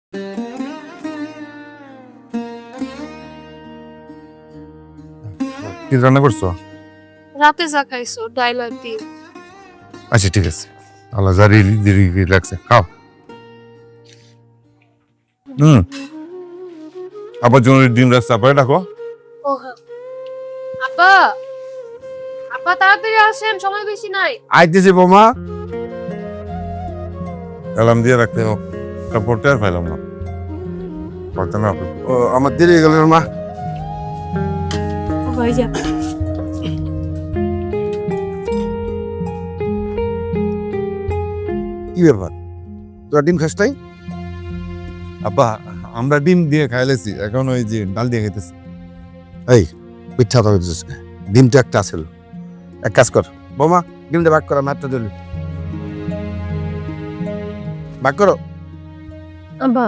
কি রান্না করছো? রাতে যা খাইছো ডাইল আর ডিম। আচ্ছা ঠিক আছে, আল্লাহ জারি দেরি লাগছে, খাও। আবার জন্য ডিম রাস্তা পরে ডাকো। ও হ্যাঁ। আপা, আপা তাড়াতাড়ি আসেন, সময় বেশি নাই। আইতেছি বৌমা। অ্যালার্ম দিয়ে রাখতে হোক, পড়তে আর পাইলাম না, পড়তে না। ও আমার দেরি হয়ে গেল মা। ভাইজান কি ব্যাপার, তোরা ডিম খাস নাই? আব্বা আমরা ডিম দিয়ে খাইলেছি, এখন ওই যে ডাল দিয়ে খাইতেছি। এই মিথ্যা কথা বলছিস না, ডিম তো একটা আছিল। এক কাজ কর বৌমা, ডিমটা ভাগ করা, মাত্র দিল ভাগ করো। আব্বা,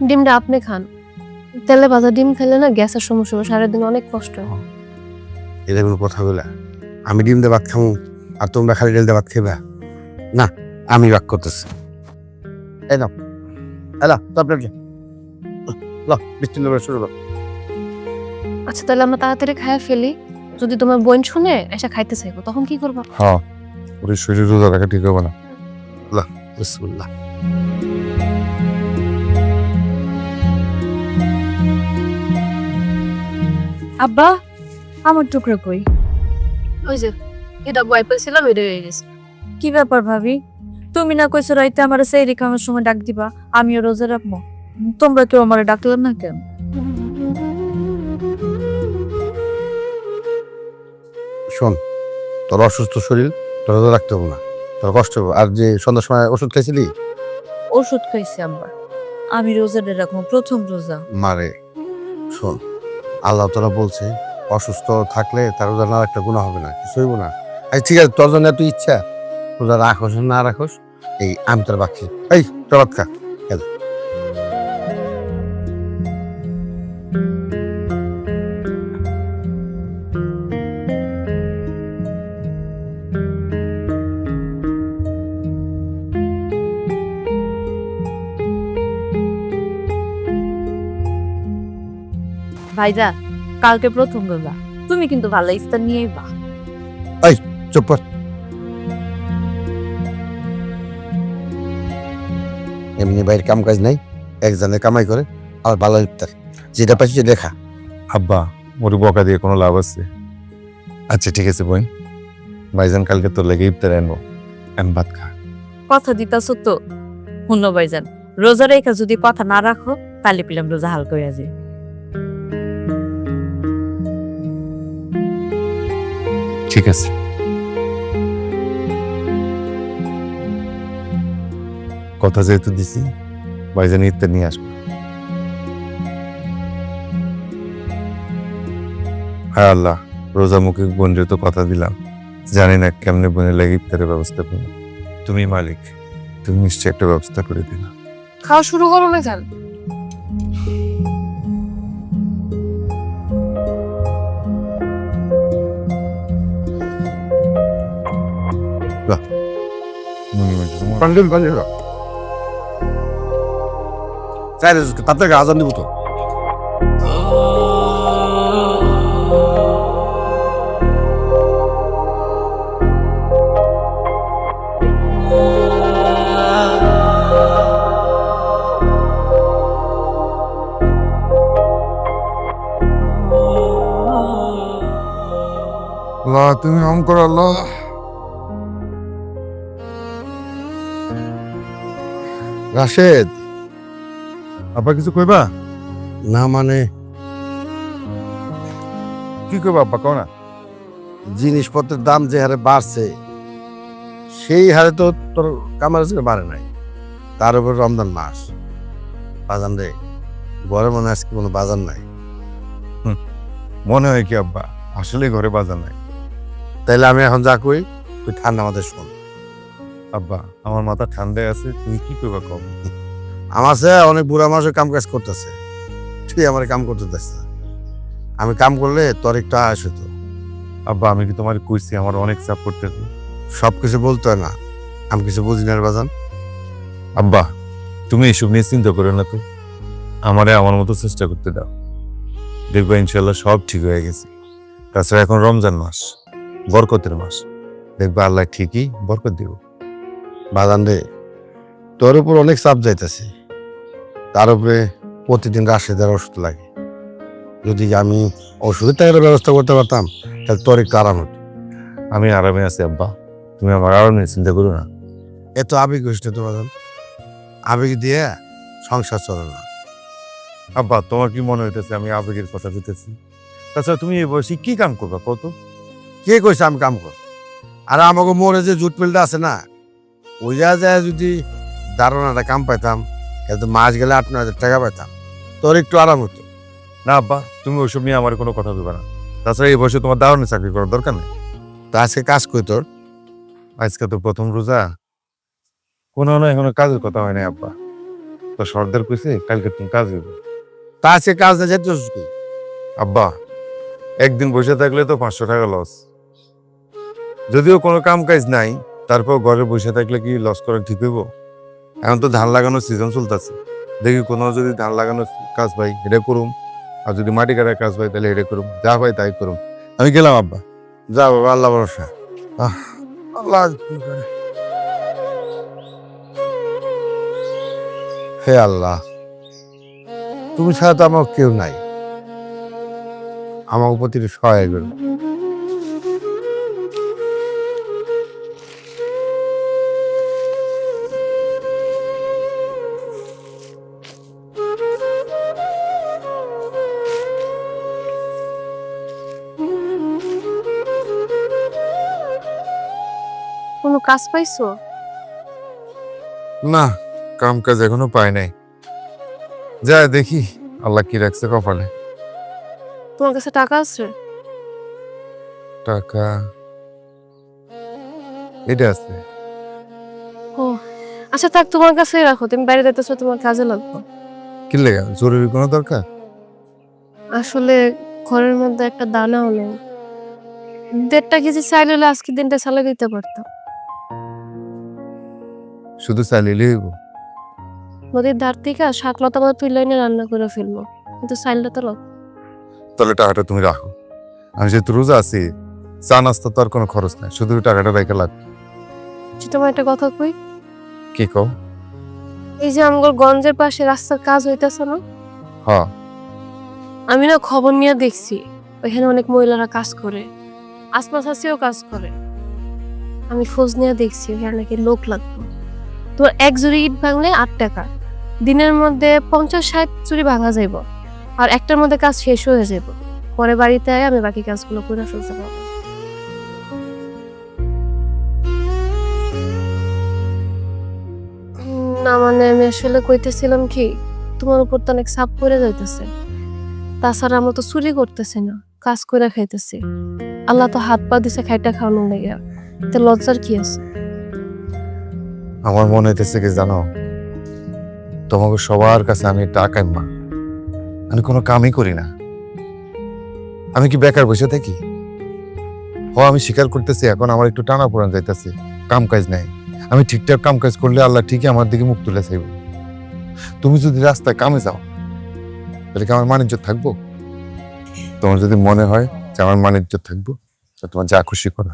ডিমটা আপনি খান। তেলে ভাজা ডিম খেলে না গ্যাসের সমস্যা হবে, সারাদিন অনেক কষ্ট হয়। এটা কোনো কথা বলে? আমি ডিম দিয়ে ভাত খাবো আর তোমরা খালি ডাল দিয়ে ভাত খেবা? না, আমি ভাগ করতেছি। এই নাও, এলা তারপরে বিস্তীর্ণ শুরু কর। আচ্ছা তাহলে আমরা তাড়াতাড়ি খাইয়া ফেলি, যদি তোমার বোন শুনে এসে খাইতে চাইবো তখন কি করবো? হ্যাঁ, ওর শরীর রোজা রাখা ঠিক হবে না। বিসমিল্লাহ। আব্বা, আমার টুকরো কই? ওই যে এটা বয়পেল ছিলাম, এটা হয়ে গেছে। কি ব্যাপার ভাবি? তুমি না কইছো রাইতে আমার সেই খাওয়ার সময় ডাক দিবা, আমিও রোজা রাখবো। তোমরা কেউ আমার ডাকলাম না কেন? শোন, তোর অসুস্থ শরীর, তোর রোজা রাখতে হবে না, তোর কষ্ট হবে। আর যে সন্ধ্যার সময় ওষুধ খাইছিলি? ওষুধ খাইছি আব্বা, আমি রোজাটা রাখবো, প্রথম রোজা। মারে শোন, আল্লাহ তোরা বলছে অসুস্থ থাকলে তার রোজা না একটা গুনাহ হবে না, কিছু হইব না। আচ্ছা ঠিক আছে, তোর জন্য এত ইচ্ছা, রোজা রাখোস না রাখোস, এই আমি তোর বাকি। এই তোর ভাত খা। ভাইজা, কালকে প্রথম রোজা, তুমি কিন্তু ভালো ইফতার নিয়েই বা। চুপ কর। এমনি বাইরের কাম কাজ নাই, একজনে কামাই করে আর ভালো ইফতার, যেটা পাইছি সেটা খা। আব্বা, ওর বকা দিয়ে কোনো লাভ আছে? আচ্ছা ঠিক আছে বোন, ভাইজান কালকে তোর লেগে ইফতার আনবো, আমি ভাত খা। কথা দিতাছো তো? শুনো ভাইজান, রোজা রেখা যদি কথা না রাখো তাহলে পেলাম রোজা হালকা হয়ে যায়। ঠিক আছে। কথা যেহেতু দিছি, ভাইজান ইফতার নিয়ে আসবো। হ্যাঁ আল্লাহ, রোজা মুখে বোন যেহেতু কথা দিলাম, জানি না কেমনে বোনের লাগে ইফতারের ব্যবস্থা করবো। তুমি মালিক, তুমি নিশ্চয়ই একটা ব্যবস্থা করে দিলা। খাওয়া শুরু করো না কেন? তাতে আজান দিব তো। আল্লাহ তুমি রহম করো আল্লাহ। রাশেদ, আব্বা কিছু কইবা? না মানে কি কইবা আব্বা, কও না। জিনিসপত্রের দাম যে হারে বাড়ছে সেই হারে তো তোর কামার বাড়ে নাই, তার উপর রমজান মাস। বাজান রে, ঘরে মনে আজকে কোনো বাজার নাই। মনে হয় কি আব্বা, আসলে ঘরে বাজার নাই। তাইলে আমি এখন যা কই তুই ঠান্ডা আমাদের শোন। আব্বা আমার মাথা ঠান্ডায় আছে, তুমি কি কইবা কও। আমার সে অনেক বুড়া মানুষের কাম কাজ করতেছে, তুই আমার কাম করতে দিস না। আমি কাম করলে তোর একটু আয়াস হতো। আব্বা আমি কি তোমার কইছি আমার অনেক চাপ করতেছে? সব কিছু বলতে হয় না, আমি কিছু বুঝি না রে বাজান। আব্বা তুমি এসব নিয়ে চিন্তা করো না তো, আমারে আমার মতো চেষ্টা করতে দাও, দেখবা ইনশাল্লাহ সব ঠিক হয়ে গেছে। তাছাড়া এখন রমজান মাস, বরকতের মাস, দেখবা আল্লাহ ঠিকই বরকত দিব। বাজান রে, তোর উপর অনেক চাপ যাইতেছে, তার উপরে প্রতিদিন রাশেদার ওষুধ লাগে। যদি আমি ওষুধের টাকার ব্যবস্থা করতে পারতাম তাহলে তোর একটু আরাম হতো। আমি আরামে আছি আব্বা, তুমি আমার আরাম নিয়ে চিন্তা করো না। এত আবেগ হইস না তো বাজান, আবেগ দিয়ে সংসার চলে না। আব্বা তোমার কি মনে হইতেছে আমি আবেগের কথা বলতেছি? তাছাড়া তুমি এই বয়সে কি কাম করবা কত? কে কইছে আমি কাম কর? আর আমাকে মোড়ে যে জুট মিলটা আছে না, ওই যায় যদি দারোয়ানাটা কাম পাইতাম তাহলে তো মাস গেলে 8-9 হাজার টাকা পাইতাম, তোর একটু আরাম হতো। না আব্বা, তুমি ওইসব নিয়ে আমার কোনো কথা বলবে না। তাছাড়া এই বয়সে তোমার দারুণে চাকরি করার দরকার নেই। তা আজকে কাজ কই তোর? আজকে তো প্রথম রোজা, কোনো না এখনো কাজের কথা হয় নাই আব্বা। তো সর্দার কইছে কালকে তুমি কাজ হইবে। তা আজকে কাজ না যেতে কি? আব্বা একদিন বসে থাকলে তো 500 টাকা লস। যদিও কোনো কাম কাজ নাই, তারপর ঘরে বসে থাকলে কি লস করা ঠিক হইব? এখন তো ধান লাগানোর সিজন চলতেছে, দেখি কোনো যদি ধান লাগানোর কাজ পাই এটা করুম, আর যদি মাটি কাটার কাজ পাই তাহলে এটা করুম, যা পাই তাই করুম। আমি গেলাম আব্বা। যা বাবা, আল্লাহ ভরসা। আল্লাহ, হে আল্লাহ, তুমি ছাড়া তো আমার কেউ নাই, আমার প্রতি সহায় করো। কোনো কাজ পাইছো? না, কাম কাজ এখনো পাই নাই, যা দেখি আল্লাহ কি রাখছে কপালে। তোমার কাছে টাকা আছে? টাকা এটা আছে। ও আচ্ছা থাক, তোমার কাছেই রাখো, তুমি বাইরে যেতেছো, তোমার কাজে লাগবে। কি লেগে জরুরি কোনো দরকার? আসলে ঘরের মধ্যে একটা দানাও নেই, 1.5 কেজি চাইলে হলে আজকে দিনটা চালিয়ে দিতে পারতাম। শুধু চালিয়ে হইব? নদীর ধার থেকে শাকলতা মতো তুলে এনে রান্না করে ফেলবো, কিন্তু চাইলে তো লাগবে। তাহলে টাকাটা তুমি রাখো, আমি যেহেতু রোজা আছি, চা নাস্তা তো আর কোনো খরচ নাই, শুধু টাকাটা রেখে লাগবে। আচ্ছা, তোমার একটা কথা কই, কি কও? এই যে আমগর গঞ্জের পাশে রাস্তার কাজ হইতেছে না, হ্যাঁ, আমি না খবর নিয়ে দেখছি ওইখানে অনেক মহিলারা কাজ করে, আসমা চাচিও কাজ করে। আমি খোঁজ নিয়ে দেখছি ওখানে নাকি লোক লাগতো। তোমার এক জুড়ি ইট ভাঙলে 8 টাকা, দিনের মধ্যে 50-60 চুরি ভাঙা যাইব, আর একটার মধ্যে কাজ শেষ হয়ে যাব। পরে বাড়িতে আয় আমি বাকি কাজগুলো করে ফেলতে পারবো। না মানে আমি আসলে কইতেছিলাম কি, তোমার উপর তো অনেক চাপ পড়ে যাইতেছে। তাছাড়া আমরা তো চুরি করতেছি না, কাজ করে খাইতেছি। আল্লাহ তো হাত পা দিছে খাইটা খাওয়ানো লেগে, তো লজ্জার কি আছে? আমার মনে হইতেছে কি জানো, তোমাকে সবার কাছে আমি টাকা মা, আমি কোনো কামই করি না। আমি কি বেকার বসে থাকি? আমি স্বীকার করতেছি এখন আমার একটু টানা পোড়ান যাইতেছে, কাম কাজ নাই। আমি ঠিকঠাক কাম কাজ করলে আল্লাহ ঠিকই আমার দিকে মুখ তুলে চাইব। তুমি যদি রাস্তায় কামে যাও তাহলে কি আমার মানিজ্য থাকবো? তোমার যদি মনে হয় যে আমার মানিজ্য থাকবো, তা তোমার যা খুশি করো।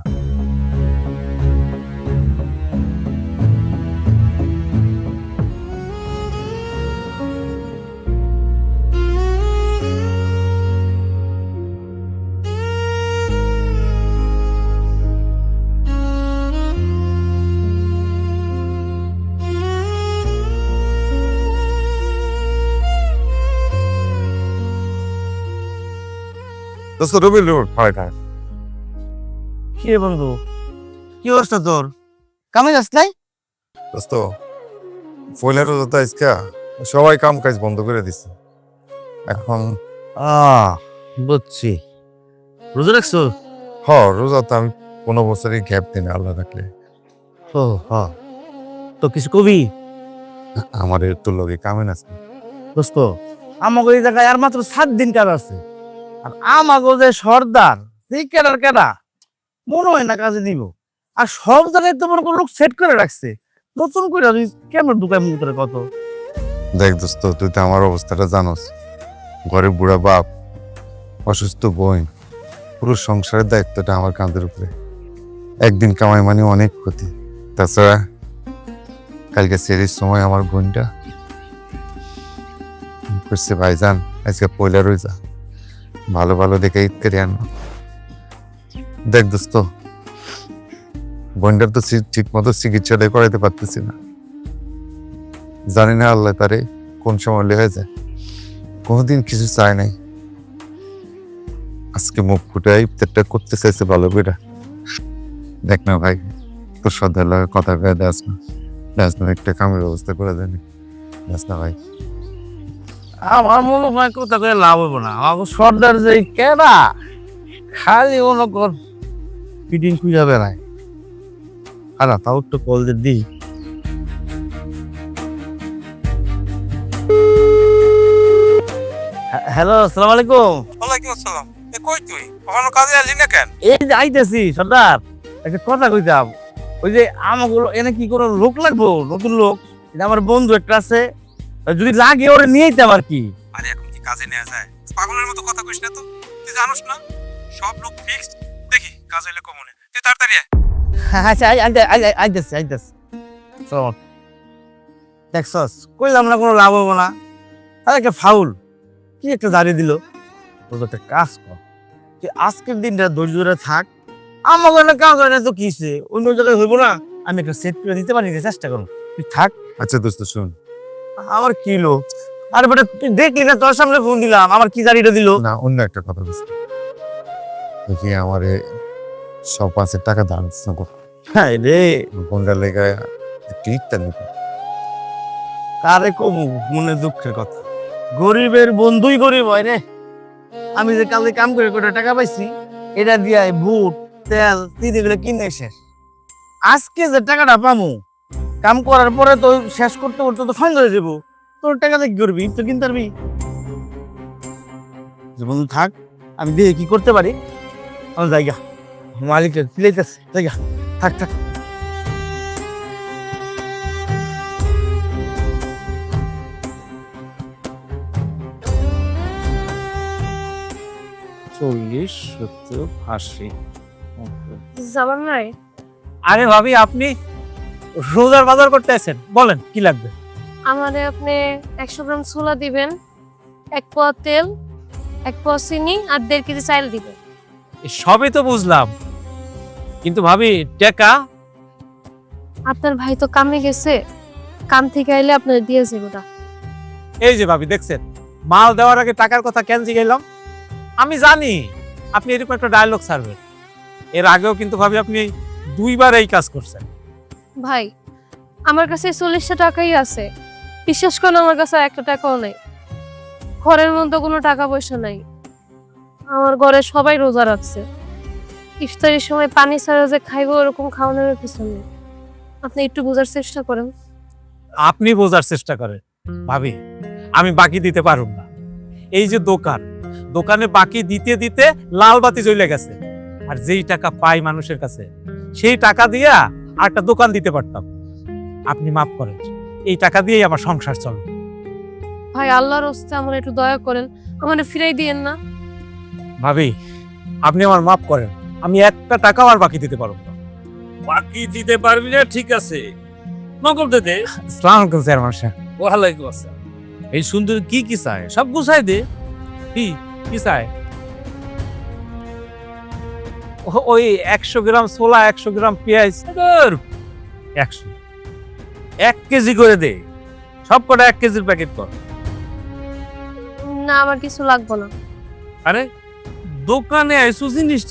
দোস্ত রবিল রোড ফাড়াই থাক। কি রে বন্ধু, কি অবস্থা তোর? কামে যাস নাই? দোস্ত ফয়লা রোজা তো আজকা, সবাই কাম কাজ বন্ধ করে দিছে। এখন বুঝছি, রোজা রাখছো? রোজা তো আমি কোনো বছরই গ্যাপ দিই না আল্লাহ রাখলে। ও তো কিছু কবি? আমার তো লগে কামেন আছে। দোস্ত, আমাকে এই জায়গায় আর মাত্র 7 দিন কাজ আছে, আর আমাকে যে সর্দার সেই কেডা মনে হয় না কাজে নিব। আর সব জায়গায় তোমার কোন লোক সেট করে রাখছে, নতুন করে কেমন ঢুকায় মনে করে কত। দেখ দোস্ত, তুই তো আমার অবস্থাটা জানোস। ঘরে বুড়া বাপ, অসুস্থ বোন, পুরো সংসারের দায়িত্বটা আমার কাঁধের উপরে। একদিন কামাই মানে অনেক ক্ষতি। তাছাড়া কালকে সেরির সময় আমার বোনটা করছে, ভাইজান আজকে পয়লা রোজা, ভালো ভালো দেখে ঈদ করে আনবো। দেখ দোস্ত, বোনটার তো ঠিক মতো চিকিৎসাটাই করাইতে পারতেছি না। জানি না আল্লাহ তারে কোন সময় লেগে যায়। কোনোদিন কিছু চায় নাই, আজকে মুখ ফুটে ইফতারটা করতে চাইছে ভালো করে। দেখ না ভাই, তোর শ্রদ্ধার লাগে কথা কয়ে দাস না, একটা কামের ব্যবস্থা করে দেনি, দাস না ভাই। আমার মনে হয় কথা করে লাভ হইব না। আমার সর্দার যে কেডা, খালি মনে কর ফিটিং খুঁজে বেড়ায়। আর তাও একটু কল দিয়ে দিই। হ্যালো, আসসালামু আলাইকুম। ওয়ালাইকুম আসসালাম। এ কই তুই? কখনো কাজে আসলি না কেন? এই যে আইতেছি সর্দার, একটা কথা কইতাম। ওই যে আমাগুলো এনে কি করে লোক লাগবো, নতুন লোক। এটা আমার বন্ধু একটা আছে, যদি লাগে ওরে নিয়ে যেতাম আর কি। আরে এখন কি কাজে নেওয়া যায়? পাগলের মতো কথা কইস না তো। তুই জানোস না সব লোক ফিক্সড। দেখি কাজ হইলে কমনে। তুই তাড়াতাড়ি আয়। আচ্ছা আইতেছি। চল দেখছস, কইলাম না কোনো লাভ হবো না। আর একটা ফাউল কি একটা দাঁড়িয়ে দিল। তোর একটা কাজ কর, তুই আজকের দিনটা ধৈর্য ধরে থাক। আমাকে না কাজ হয় না তো কিসে, অন্য জায়গায় হইব না। আমি একটা সেট করে দিতে পারি, চেষ্টা করো, তুই থাক। আচ্ছা দোস্ত শুন, আমার কি লো, আরে বেটা তুই দেখলি না, তোর সামনে ফোন দিলাম, আমার কি দাঁড়িয়ে দিল। না অন্য একটা কথা বলছি, দেখি আমার সব 5 টাকা দান হ্যাঁ রে, বোনটার লেগে একটু ইফতার নিতে। কারে কমু মনে দুঃখের কথা, গরিবের বন্ধুই গরিব হয় রে। আমি যে কালকে কাম করে কটা টাকা পাইছি, এটা দিয়ে বুট তেল তিন এগুলো কিনে শেষ। আজকে যে টাকাটা পামু, কাম করার পরে তো শেষ করতে করতে তো ফাইন হয়ে যাবো। তোর টাকা দিয়ে কি করবি, তো কিনতে পারবি। যে বন্ধু থাক, আমি দেখে কি করতে পারি। আমার জায়গা মালিক ফিলাইতেছে, জায়গা থাক থাক। চল্লিশ, 70, 80। যাবার নাই? আরে ভাবি, আপনি রোজার বাজার করতে আছেন, বলেন কি লাগবে? আমারে আপনি 100 গ্রাম ছোলা দিবেন, 1 পোয়া তেল, 1 পোয়া চিনি আর 1.5 কেজি চাল দিবেন। সবই তো বুঝলাম, কিন্তু ভাবি টাকা? আপনার ভাই তো কামে গেছে, কাম থেকে আইলে আপনার দিয়ে যাবো না। এই যে ভাবি দেখছেন, মাল দেওয়ার আগে টাকার কথা কেন জিগাইলাম? আমি জানি আপনি এরকম একটা ডায়লগ ছাড়বেন। এর আগেও কিন্তু ভাবি আপনি 2 বার এই কাজ করছেন। ভাই আমার কাছে 40টা টাকাই আছে, বিশ্বাস করেন আমার কাছে 1 টাকাও নেই। ঘরের মধ্যে কোনো টাকা পয়সা নাই, আমার ঘরে সবাই রোজা রাখছে। ইফতারের সময় পানি ছাড়া যে খাইবো ওরকম খাওয়ানোর কিছু নেই। আপনি একটু বোঝার চেষ্টা করেন। আপনি বোঝার চেষ্টা করেন ভাবি, আমি বাকি দিতে পারুম না। এই যে দোকানে বাকি দিতে দিতে লাল বাতি জ্বলে গেছে। আর যেই টাকা পাই মানুষের কাছে, সেই টাকা দিয়া আর একটা দোকান দিতে পারতাম। আপনি মাফ করেন, এই টাকা দিয়েই আমার সংসার চলে। ভাই আল্লাহর রাস্তে আমার একটু দয়া করেন, আমারে ফিরাই দিয়েন না। ভাবি আপনি আমার মাফ করেন, আমি 1 টাকাও আর বাকি দিতে পারবো না। বাকি দিতে পারবি না, ঠিক আছে, নকল দে দে। আসসালামু আলাইকুম চেয়ারম্যান সাহেব। ওয়ালাইকুম আসসালাম। এই সুন্দর কি কি চায় সব গুছাই দে। কি কি চাই? ওই 100 গ্রাম ছোলা, 100 গ্রাম পেঁয়াজ। 100 1 কেজি করে দে, সব কটা 1 কেজির প্যাকেট কর। না আমার কিছু লাগবে না। আরে দোকানে আইসু জিনিস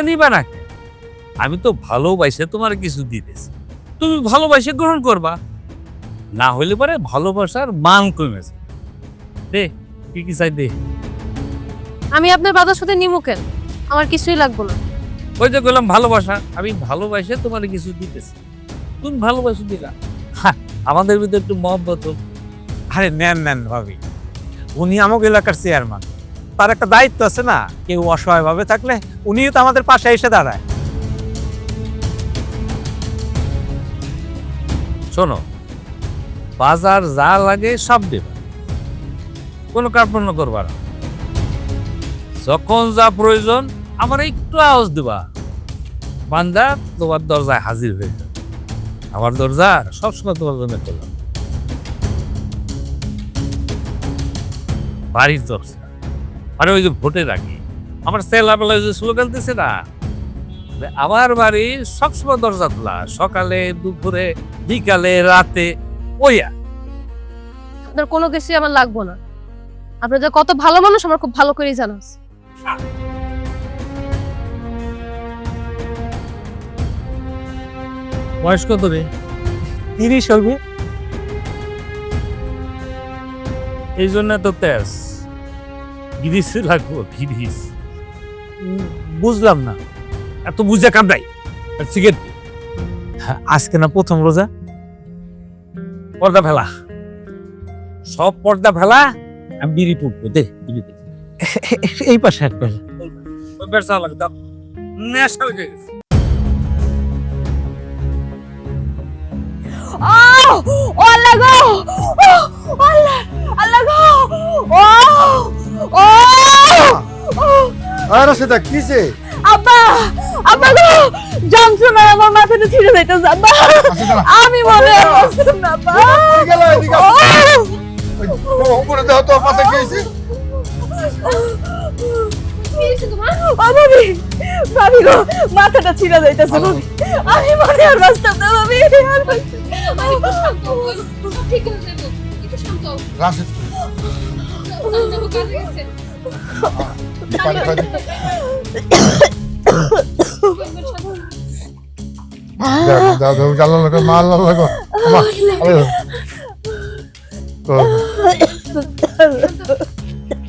নিবা না কেন? আমি তো ভালোবাসে তোমার কিছু দিতেছি, তুমি ভালোবাসে গ্রহণ করবা। না হইলে পরে ভালোবাসার মান কমেছে। দে কি কি চাই দে। আমি আপনার বাজার সাথে নিমু কেন, আমার কিছুই লাগবে না। ওই যে বললাম ভালোবাসা, আমি ভালোবাসে তোমার কিছু দিতেছি, তুমি ভালোবাসো দিলা। হ্যাঁ, আমাদের ভিতরে একটু মহব্বত হোক। আরে নেন ভাবি, উনি আমাকে এলাকার চেয়ারম্যান, তার একটা দায়িত্ব আছে না। কেউ অসহায় ভাবে থাকলে উনিও তো আমাদের পাশে এসে দাঁড়ায়। শোনো, বাজার যা লাগে সব দেবা, কোনো কার্পণ্য করবা না। যখন যা প্রয়োজন আমার একটু আওয়াজ দেবা, বান্দা তোমার দরজায় হাজির হয়ে যাবে। আমার দরজা সবসময় তোমার জন্য করলাম। বাড়ির দরজা মানে ওই যে ভোটের আগে আমার ছেলেবেলা যে স্লোগান দিছে না, যে আমার বাড়ি সবসময় দরজা খোলা, সকালে দুপুরে বিকালে রাতে। ওইয়া আপনার কোনো কিছুই আমার লাগবো না। আপনার যে কত ভালো মানুষ আমার খুব ভালো করেই জানা আছে। বয়স কত রে? 30 হবে। এই জন্য তো তেজ গিরিস লাগবো, গিরিস। বুঝলাম না, এত বুঝে কাম নাই। সিগারেট আজকে না প্রথম রোজা। পর্দা ফেলা, সব পর্দা ফেলা। আমি বিড়ি পুটবো, দে বিড়ি দে। এই পাশে একটা ওই বেরসা লাগে দাও, নেশা হয়ে গেছে। ও আল্লাহ গো, ও আল্লাহ, আল্লাহ গো, ও আর সেটা কিসে? আব্বা, আব্বা গো, যন্ত্রণা আমার মাথাটা ছিঁড়ে যাইতেছে আব্বা। আমি মনে হয় না আব্বা। গেল এদিকে উপরে দাও তো, মাথা কি হয়েছে? কি হয়েছে তোমার? ও ভাবি, ভাবি গো, মাথাটা ছিঁড়ে যাইতেছে ভাবি। আমি মনে আর বাঁচতাম না ভাবি, আর বাঁচতাম না। শান্ত হও, সব ঠিক হয়ে যাবে। একটু শান্ত হও। রাশেদ তোমার কাজে গেছে। পানি খাই দে। দাও দাও আল্লাহ লাগো, মা আল্লাহ লাগো, মা আল্লাহ।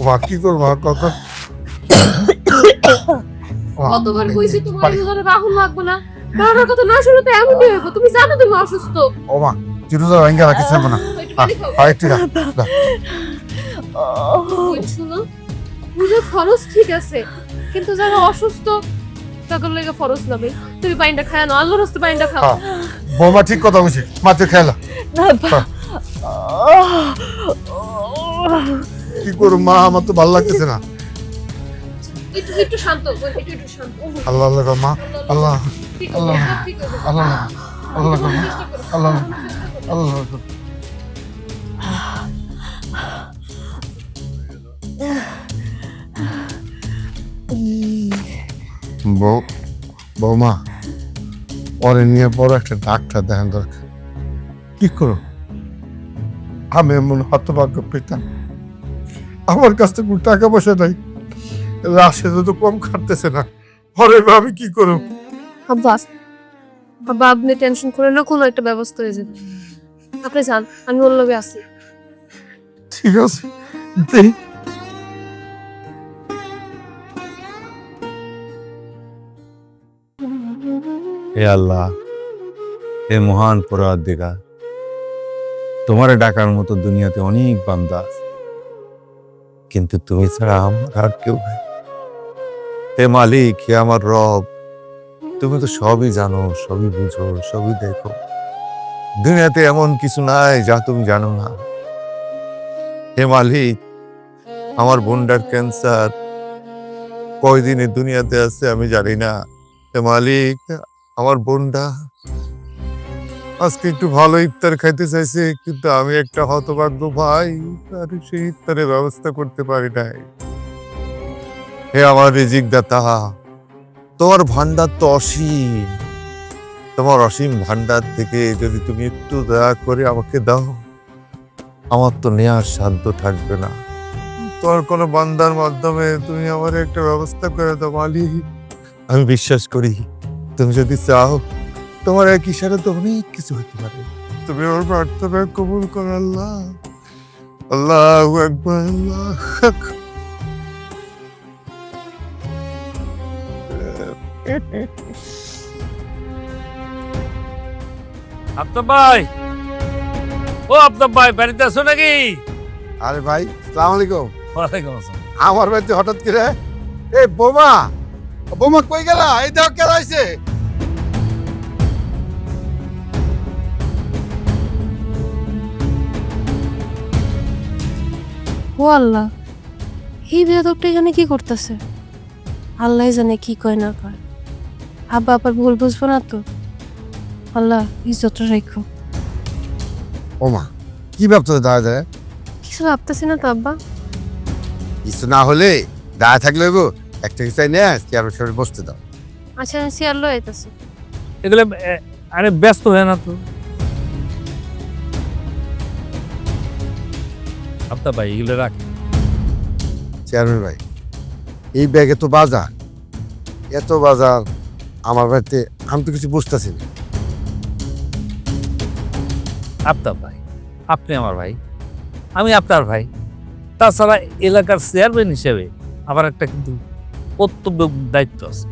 মা কি করবো কত? কতবার কইছি তোমার ধরে রাহুল লাগবে না। বাবার কথা না শুনতে এমনই হবে। তুমি জানো তুমি অসুস্থ। ও মা চিরুজা ভাঙ্গা রাখিস না। একটু পানি খাও। হ্যাঁ একটু দাও দাও। ওই শুনো, বুঝে ফরজ ঠিক আছে, কিন্তু যারা অসুস্থ তাদের লেগে ফরজ নাবে। তুমি পানিটা খায় না, আল্লাহর রাস্তে পানিটা খাও। হ্যাঁ বৌমা ঠিক কথা বলছে, মাতে খেলা। না আব্বা। কি করবো মা, আমার তো ভালো লাগতেছে না। একটু একটু শান্ত হও, একটু শান্ত হও। আল্লাহ লাগো মা, আল্লাহ ঠিক আছে, সব ঠিক আছে। আল্লাহ আল্লাহ লাগো মা, চেষ্টা করো। আল্লাহ আল্লাহ লাগো। বৌমা পরে নিয়ে বড় একটা ডাক্তার দেখান দরকার। কি করো? আমি এমন হতভাগ্য পেতাম, আমার কাছ থেকে কোনো টাকা পয়সা নাই, রাশে তো কম খাটতেছে না, পরে আমি কি করব? আব্বা, আব্বা আপনি টেনশন করেন না, কোনো একটা ব্যবস্থা হয়ে যাবে। আপনি যান, আমি ওর লগে আছি। ঠিক আছে দেই। হে আল্লাহ, হে মহান পরাধিকার, তোমার ডাকার মতো দুনিয়াতে অনেক বান্দা আছে, কিন্তু তুমি ছাড়া আমার আর কেউ নাই। হে মালিক, হে আমার রব, তুমি তো সবই জানো, সবই বুঝো, সবই দেখো। দুনিয়াতে এমন কিছু নাই যা তুমি জানো না। হে মালিক, আমার বোনটার ক্যান্সার, কয়দিনে দুনিয়াতে আছে আমি জানি না। হে মালিক, আমার বোনটা আজকে একটু ভালো ইফতার খাইতে চাইছে, কিন্তু আমি একটা হতভাগ্য ভাই, আর সেই ইফতারের ব্যবস্থা করতে পারি নাই। হে আমার রিজিক দাতা, তোমার ভান্ডার তো অসীম, তোমার অসীম ভান্ডার থেকে যদি তুমি একটু দয়া করে আমাকে দাও, আমার তো নেওয়ার সাধ্য থাকবে না। তোমার কোনো বান্দার মাধ্যমে তুমি আমার একটা ব্যবস্থা করে দাও মালিক। আমি বিশ্বাস করি তুমি যদি চাও, তোমার এক ইশারা তো অনেক কিছু হতে পারে। তুমি ওর প্রার্থনা কবুল করো আল্লাহ। আল্লাহু আকবার, আল্লাহু আকবার। আফতাব ভাই, ও আফতাব ভাই, বাড়িতে আছো নাকি? আরে ভাই আসসালামু আলাইকুম। ওয়ালাইকুম আসসালাম। আমার বাড়িতে হঠাৎ করে এই বোমা, বোমা কই গেলা? এই দেখো কে আইছে। ও আল্লাহ, এই বেয়াদবটা এখানে কি করতেছে? আল্লাহ জানে কি কয় না কয়। আব্বা আবার ভুল বুঝবো না তো? আল্লাহ ইজ্জত রাখো। ও মা, কি ভাবছো দাঁড়া দাঁড়া? কিছু ভাবতেছি না তো আব্বা। কিছু না হলে দাঁড়া থাকলে হইব, একটা কিছু নিয়ে চেয়ারের সামনে বসতে দাও। আচ্ছা আমি চেয়ার লয়ে আইতাছি। এগুলো আরে ব্যস্ত হয়ে না তো। আপনার ভাই এগুলো রাখে। চেয়ারম্যান ভাই, এই ব্যাগে তো বাজার, এত বাজার আমার বাড়িতে, আমি তো কিছু বুঝতেছি না। আপনার ভাই, আপনি আমার ভাই, আমি আপনার ভাই। তাছাড়া এলাকার চেয়ারম্যান হিসেবে আমার একটা কিন্তু কর্তব্য দায়িত্ব আছে।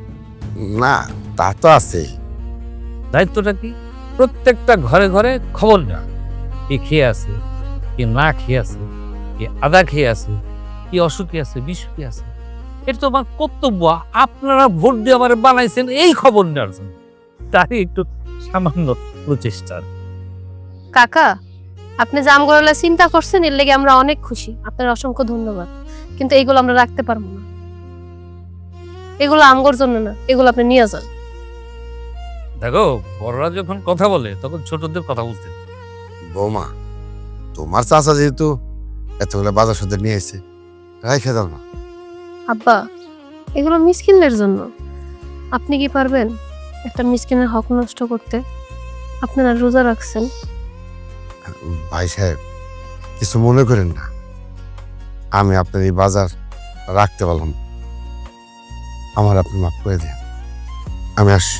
না, তা তো আছে। দায়িত্বটা কি? প্রত্যেকটা ঘরে ঘরে খবর নেওয়া, কে খেয়ে আছে, কে না খেয়ে আছে, কে আদা খেয়ে আছে, কি অসুখী আছে, বিসুখী আছে। এটা তো আমার কর্তব্য। আপনারা ভোট দিয়ে আমার বানাইছেন এই খবর নেওয়ার জন্য, তারই একটু সামান্য প্রচেষ্টা। কাকা, আপনি জাম গরলা চিন্তা করছেন, এর লেগে আমরা অনেক খুশি। আপনার অসংখ্য ধন্যবাদ। কিন্তু এগুলো আমরা রাখতে পারবো না। এগুলো আমগোর জন্য না, এগুলো আপনি নিয়ে যান। দেখো, বড়রা যখন কথা বলে তখন ছোটদের কথা বলতে। বৌমা, তোমার চাচা যেহেতু এতগুলো বাজার সদাই নিয়ে এসে, রাইখে দাও না। আব্বা, এগুলো মিসকিনদের জন্য। আপনি কি পারবেন একটা মিসকিনের হক নষ্ট করতে? আপনারা রোজা রাখছেন। ভাই সাহেব, কিছু মনে করেন না, আমি আপনার এই বাজার রাখতে পারলাম না। আমার আপনি মাফ করে দেন, আমি আসি।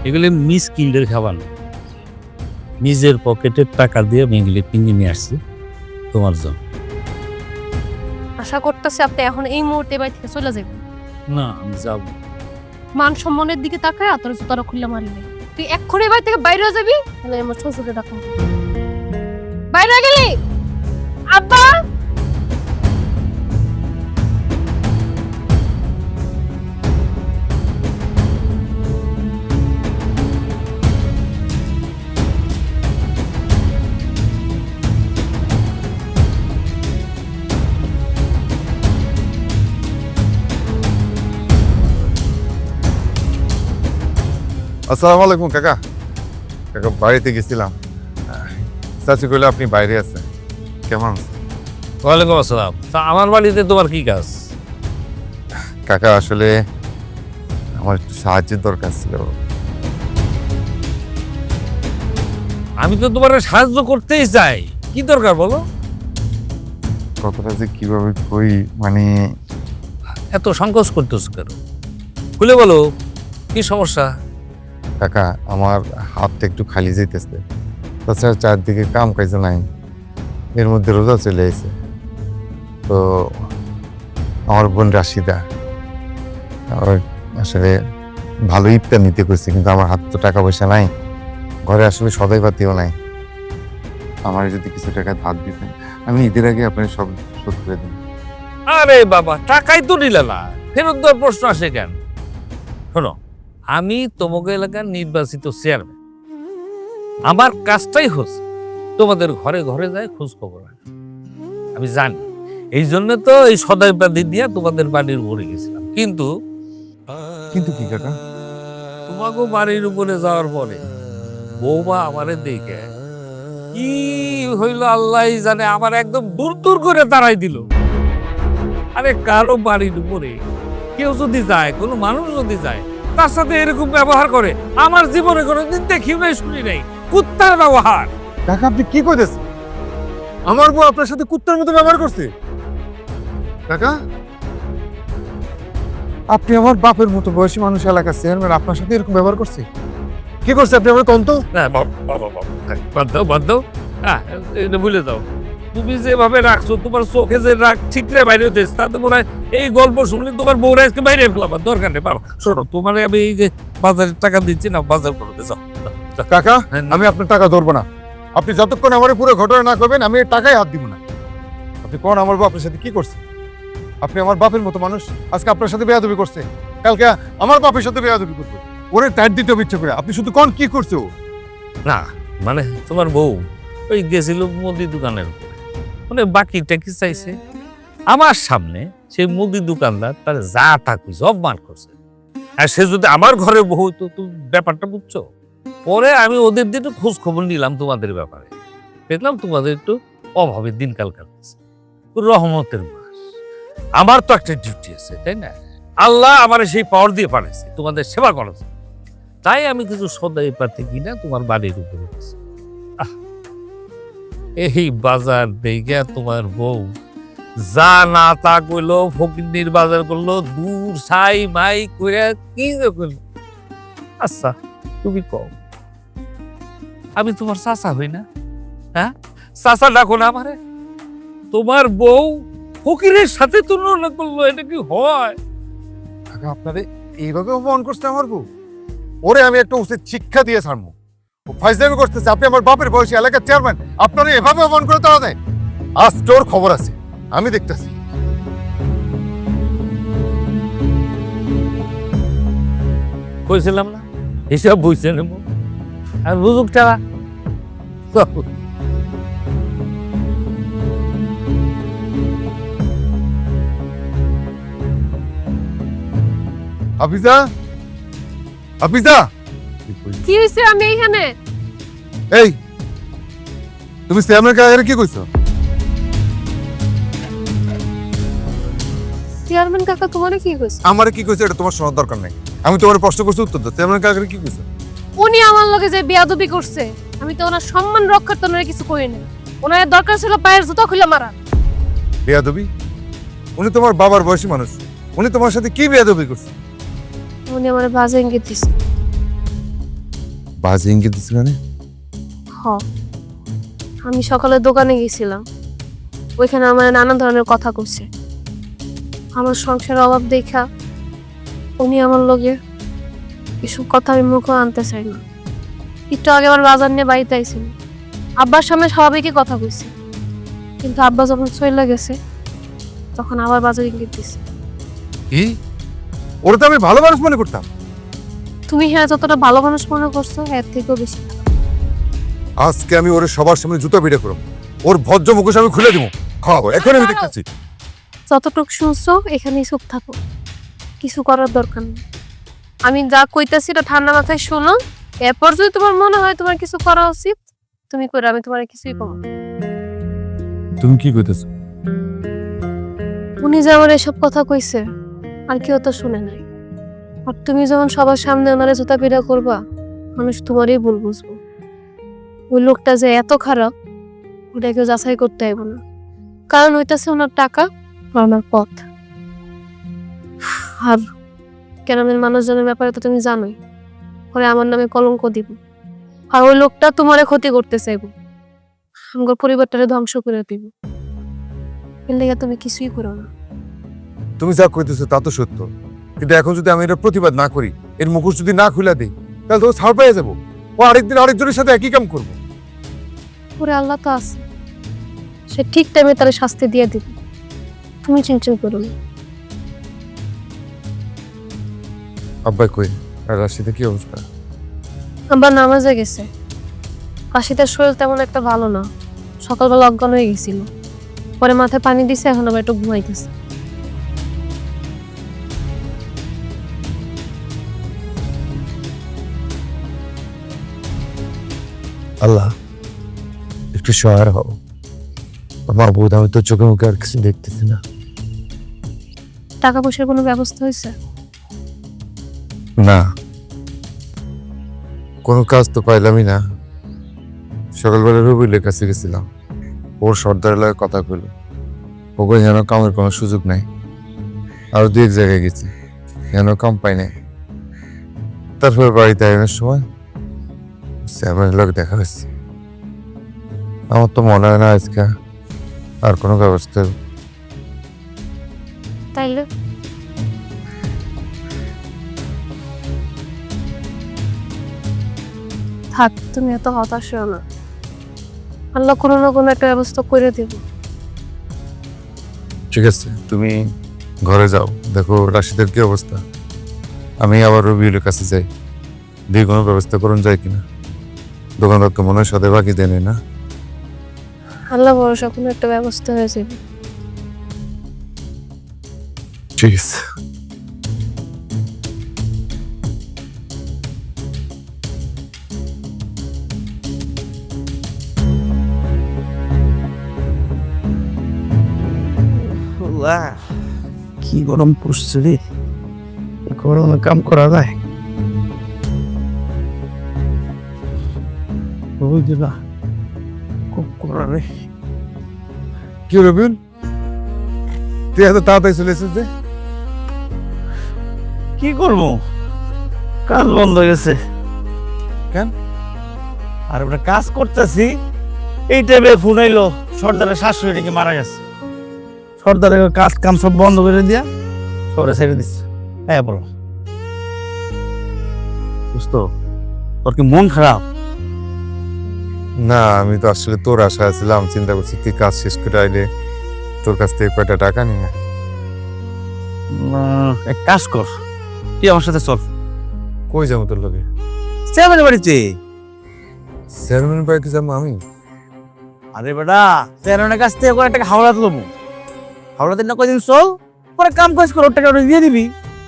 এগুলি মিস কিল্ডের খাবার না। নিজের পকেটের টাকা দিয়ে আমি এগুলি কিনে নিয়ে আসছি তোমার জন্য। আশা করতেছি আপনি এখন এই মুহূর্তে বাড়ি থেকে চলে যাবেন। না, আমি যাবো। মান সম্মানের দিকে তাকায় তোর জুতারা খুললে মারি নাই। তুই এক্ষুনি বাড়ি থেকে বাইরে হয়ে যাবি, তাহলে আমার শ্বশুরে ডাকবো। বাইরে হয়ে গেলি আব্বা। আসসালামু আলাইকুম কাকা। কাকা বাড়িতে গেছিলাম, চাচি কইলে আপনি বাইরে আছেন। কেমন আছেন? ওয়ালাইকুম আসসালাম। তা আমার বাড়িতে তোমার কি কাজ? কাকা আসলে আমার একটু সাহায্যের দরকার ছিল। আমি তো তোমার সাহায্য করতেই চাই। কি দরকার বলো? কথাটা যে কিভাবে কই, মানে এত সংকোচ করতেছো কেন? খুলে বলো, কি সমস্যা? কাকা আমার হাতটা একটু খালি যেতেছে, তাছাড়া চারদিকে কাম কাজে নাই, এর মধ্যে রোজা চলে এসেছে। তো আমার বোন রাশিদা আমার আসলে ভালো ইফতার নিতে করছে, কিন্তু আমার হাত তো টাকা পয়সা নাই, ঘরে আসলে সদাই পাতিও নাই। আমার যদি কিছু টাকা ধার দিতেন, আমি ঈদের আগে আপনার সব শোধ করে দিন। আরে বাবা, টাকাই তো নিলে না, ফেরত দেওয়ার প্রশ্ন আসে কেন? শোনো, আমি তোমাকে এলাকার নির্বাচিত চেয়ারম্যান। আমার কাজটাই হচ্ছে তোমাদের ঘরে ঘরে যায় খোঁজ খবর রাখা। আমি জানি, এই জন্য তো এই সদাই পাতি দিয়ে তোমাদের বাড়ির উপরে গেছিলাম। কিন্তু কিন্তু কি কাকা? তোমাকে বাড়ির উপরে যাওয়ার পরে বৌমা আমারে দেখে কি হইল আল্লাহ জানে, আমার একদম দূর দূর করে দাঁড়াই দিল। আরে কারো বাড়ির উপরে কেউ যদি যায়, কোনো মানুষ যদি যায়, তার সাথে এরকম ব্যবহার করে আমার জীবনে কোনোদিন দেখিও নাই, শুনি নাই। কুত্তার ব্যবহার। কাকা আপনি কি কইতেছেন? আমার বউ আপনার সাথে কুত্তার মতো ব্যবহার করছে? কাকা, আপনি আমার বাপের মতো বয়সী মানুষ, এলাকার চেয়ারম্যান, আপনার সাথে এরকম ব্যবহার করছে? কি করছে আপনি? আমার তন্ত না, বাদ দাও, বাদ দাও। হ্যাঁ, এটা ভুলে দাও। তুমি যেভাবে রাখছো, তোমার চোখে যে রাগ ঠিকরে বাইরে হতেছে, তাতে মনে হয় এই গল্প শুনলে তোমার বউরা আজকে বাইরে ফেলাবার দরকার নেই। বাবা শোনো, তোমার আমি এই যে বাজারের টাকা দিচ্ছি না, বাজার করতে যাও। কাকা, আমি আপনার টাকা ধরবো না। আপনি যতক্ষণ আমার পুরো ঘটনা না করবেন, আমি এই টাকায় হাত দিব না। আপনি কোন আমার বাপের সাথে কি করছে? আপনি আমার বাপের মতো মানুষ, আজকে আপনার সাথে বেয়াদবি করছে, কালকে আমার বাপের সাথে বেয়াদবি করবে। ওরে টাইট দিতে হবে ইচ্ছে করে। আপনি শুধু কোন কি করছে ও? না, মানে তোমার বউ ওই গেছিল মুদি দোকানের উপরে, মানে বাকিটা কি চাইছে আমার সামনে। সেই মুদি দোকানদার তার যা থাকুক সব মান করছে। আর সে যদি আমার ঘরে বউ হইতো, তুমি ব্যাপারটা বুঝছো। পরে আমি ওদের দিয়ে একটু খোঁজ খবর নিলাম তোমাদের ব্যাপারে, দেখলাম তোমাদের একটু অভাবের দিনকাল কাটছে। রহমতের মাস, আমার তো একটা ডিউটি আছে, তাই না? আল্লাহ আমার সেই পাওয়ার দিয়ে পাঠাইছে তোমাদের সেবা করেছে, তাই আমি কিছু সদাই পাতে কিনা তোমার বাড়ির উপরে গেছি। এই বাজার দেখে তোমার বউ যা না তা কইলো, ফকিন্নির বাজার করলো, দূর সাই মাই করে কি যে করলো। আচ্ছা তুমি কও, আমি তোমার চাচা হই না? হ্যাঁ, চাচা ডাকো না আমারে। তোমার বউ ফকিরের সাথে তুলনা করলো, এটা কি হয়? কাকা আপনারে এইভাবে অপমান করছে আমার বউ? ওরে আমি একটা উচিত শিক্ষা দিয়ে ছাড়বো। ও ফাইজলামি করতেছে। আপনি আমার বাপের বয়সী এলাকার চেয়ারম্যান, আপনারা এভাবে অপমান করে তারা দেয়? আজ তোর খবর আছে, আমি দেখতেছি। কইছিলাম না হিসাব বুঝছে নেব, আর বুঝুক টাকা। হাফিজা, হাফিজা, কি হয়েছে? আমি এইখানে। এই তুমি চেয়ারম্যান কাকারে কি কইছো? চেয়ারম্যান কাকা তোমারে কি কইছে? আমারে কি কইছো এটা তোমার শোনার দরকার নাই। আমি তোমার প্রশ্ন করছি, উত্তর দাও। চেয়ারম্যান কাকারে কি কইছো? উনি আমার লগে যে বেয়াদবি করছে, আমি তো ওনার সম্মান রক্ষার তো কিছু করি নাই। ওনার দরকার ছিল পায়ের জুতা খুলে মারা। বেয়াদবি? উনি তোমার বাবার বয়সী মানুষ, উনি তোমার সাথে কি বেয়াদবি করছে? উনি আমার বাজে ইঙ্গিত দিছে। বাজে ইঙ্গিত দিছে মানে? হ, আমি সকালে দোকানে গেছিলাম, ওইখানে আমার নানা ধরনের কথা কইছে। আমার সংসারের অভাব দেখা উনি আমার লগে এসব কথা আমি মুখে আনতে চাই না। একটু আগে আমার বাজার নিয়ে বাড়িতে আইছিল, আব্বার সামনে স্বাভাবিকই কথা কইছে, কিন্তু আব্বা যখন চলে গেছে তখন আবার বাজার ইঙ্গিত দিছে। কি? ওরা তো আমি ভালো মানুষ মনে করতাম। তুমি হ্যাঁ যতটা ভালো মানুষ মনে করছো এর থেকেও বেশি খারাপ। আজকে আমি ওর সবার সামনে জুতা পিটা করব, ওর ভদ্র মুখোশ আমি খুলে দিব। হ্যাঁ এখন আমি দেখতেছি। যতটুকু শুনছো এখানেই চুপ থাকো, কিছু করার দরকার নেই। আমি যা কইতাছি এটা ঠান্ডা মাথায় শোনো। এরপর যদি তোমার মনে হয় তোমার কিছু করা উচিত, তুমি করে, আমি তোমার কিছুই কম। তুমি কি কইতেছো? উনি যে আমার এসব কথা কইছে আর কেউ তো শুনে নাই। আর তুমি যখন সবার সামনে ওনারে জুতা পিটা করবা, মানুষ তোমারই ভুল বুঝবো। ওই লোকটা যে এত খারাপ ওটা কেউ যাচাই করতে আইব না, কারণ ওইটাছে ওনার টাকা আর ওনার পথ। আর গ্রামের মানুষজনের ব্যাপারে তো তুমি জানোই, পরে আমার নামে কলঙ্ক দিব। আর ওই লোকটা তোমারে ক্ষতি করতে চাইব, আমার পরিবারটারে ধ্বংস করে দিব। এর লেগে তুমি কিছুই করো না। তুমি যা কইতেছো তা তো সত্য, কিন্তু এখন যদি আমি এটা প্রতিবাদ না করি, এর মুখোশ যদি না খুলে দিই, তাহলে তো ছাড় পেয়ে যাবো। ও আরেকদিন আরেকজনের সাথে একই কাম করবো। ওরে আল্লাহ তো আছে, সে ঠিক টাইমে তার শাস্তি দিয়ে দিবে। তুমি চিন্তা করো না। আব্বাই কই? আর রাশিদে কি অবস্থা? আবার নামাজে গেছে। কাশিদের শরীর তেমন একটা ভালো না, সকালবেলা অজ্ঞান হয়ে গেছিল, পরে মাথায় পানি দিছে, এখন আবার একটু ঘুমাইতেছে। আল্লাহ একটু সহায় হও। আমার বোধ, আমি তো চোখে মুখে আর কিছু দেখতেছি না। টাকা পয়সার কোনো ব্যবস্থা হয়েছে? না, কোনো কাজ তো পাইলামই না। সকালবেলা রবিলের কাছে গেছিলাম, ওর সর্দারের লগে কথা কইল, ওকে যেন কামের কোনো সুযোগ নাই। আরো দু এক জায়গায় গেছি, যেন কাম পাই নাই। তারপর বাড়িতে আইনের সময় স্যামের লোক দেখা হয়েছে। আমার তো মনে হয় না আজকে আর কোনো ব্যবস্থা। তাইলে থাক, তুমি এত হতাশ হও না। আল্লাহ কোনো না কোনো একটা ব্যবস্থা করে দেব। ঠিক আছে, তুমি ঘরে যাও, দেখো রাশিদের কি অবস্থা। আমি আবার রবিউলের কাছে যাই, দিয়ে কোনো ব্যবস্থা করুন যায় কিনা। দোকানদার তো মনে হয় সাথে বাকি দেনে না। আল্লাহ ভরসা কোনো একটা ব্যবস্থা হয়ে যাবে। ঠিক আছে। কি গরম পড়ছে রে, গরমে কাম করা যায়? ওই যে না, খুব করা রে। কি রবিউল, তুই এত তাড়াতাড়ি চলে এসেছিস যে? কি করবো, কাজ বন্ধ হয়ে গেছে। কেন? আর ওটা কাজ করতেছি, এই টাইমে ফোন আইলো সর্দারের শাশুড়ি নাকি মারা গেছে। সর্দারের কাজ কাম সব বন্ধ করে দিয়া সরে ছেড়ে দিচ্ছে। হ্যাঁ বলো বুঝতো, তোর কি মন খারাপ? না, আমি তো আসলে তোর আশায় ছিলাম, চিন্তা করছি তুই কাজ শেষ করে আইলে তোর কাছ থেকে কয়টা টাকা নিয়ে। এক কাজ কর, তুই আমার সাথে চল। কই যাবো তোর লোকে? চেয়ারম্যানের বাড়িতে। চেয়ারম্যানের বাড়িতে যাবো আমি? আরে বেটা, চেয়ারম্যানের কাছ থেকে করে টাকা হাওড়া তুলবো। হাওড়া দিন না কয়দিন চল, পরে কাম কাজ কর, ওর টাকা ওটা দিয়ে দিবি,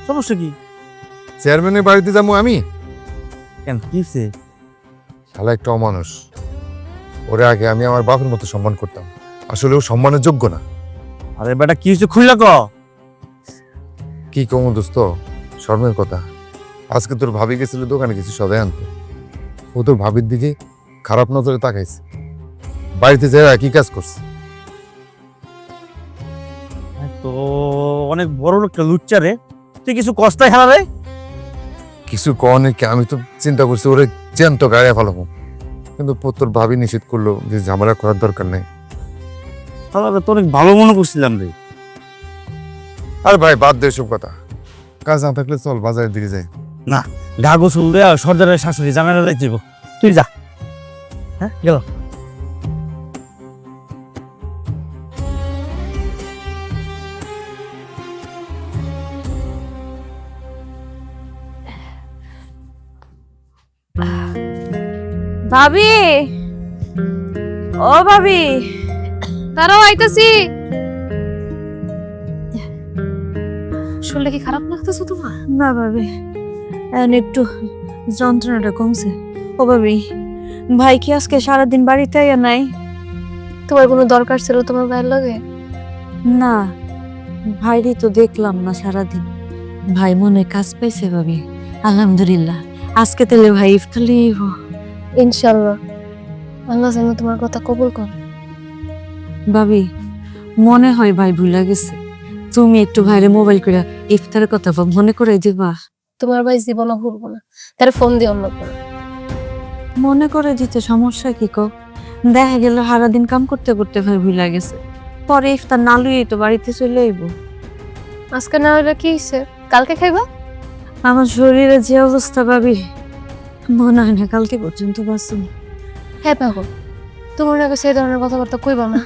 সমস্যা কি? চেয়ারম্যানের বাড়িতে যাবো আমি? কেন কি হইছে? শালা একটা অমানুষ। ওরে আগে আমি আমার বাপের মতো সম্মান করতাম, আসলে ও সম্মানের যোগ্য না। আরে বেটা কি হয়েছে খুললা ক। কি কমু দোস্ত, শর্মের কথা। আজকে তোর ভাবি গেছিল দোকানে কিছু সদাই আনতে, ও তোর ভাবির দিকে খারাপ নজরে তাকাইছে, বাড়িতে যাই একই কাজ করছে। তো অনেক বড় লোকটা লুচ্চা রে, তুই কিছু কষ্টায় খেলা রে। কিছু কনে কি, আমি তো চিন্তা করছি ওরে জ্যান্ত গায়ে ফেলাবো, কিন্তু তোর ভাবি নিষেধ করলো যে ঝামেলা করার দরকার নেই। তাহলে তো অনেক ভালো মনে করছিলাম রে। আরে ভাই বাদ দে সব কথা, কাজ না থাকলে চল বাজারের দিকে যাই। না, গা গোসল দেয়া সর্দারের শাশুড়ি জামাইরা যাইতে হইব। তুই যা। হ্যাঁ গেল। ভাবি, ও ভাবি, তারাও আইতাছি। শুনলে কি খারাপ লাগতেছে তোমার? না ভাবি, এখন একটু যন্ত্রণাটা কমছে। ও ভাবি, ভাই কি আজকে সারাদিন বাড়িতে আইয়া নাই? তোমার কোনো দরকার ছিল তোমার ভাইয়ের লগে? না, ভাইরই তো দেখলাম না সারাদিন। ভাই মনে হয় কাজ পাইছে ভাবি, আলহামদুলিল্লাহ। আজকে তাহলে ভাই ইফতার লিব। ইনশাল্লাহ, আল্লাহ যেন তোমার কথা কবুল করে। ভাবি, মনে হয় ভাই ভুলে গেছে। তুমি একটু ভাইরে মোবাইল করে ইফতারের কথা মনে করে দিবা। তোমার ভাই জীবনও ভুলবো না, তার ফোন দিয়ে অন্য করে। মনে করে দিতে সমস্যা কি কো? দেখা গেল সারাদিন কাম করতে করতে ভাই ভুলে গেছে, পরে ইফতার না লইয়ে তো বাড়িতে চলে আইব। আজকে না হলে কি হয়েছে, কালকে খাইবা? আমার শরীরে যে অবস্থা ভাবি, মনে হয় না কালকে পর্যন্ত বাঁচুন। হ্যাঁ পাগল, তোমার আগে সেই ধরনের কথাবার্তা কইবা না।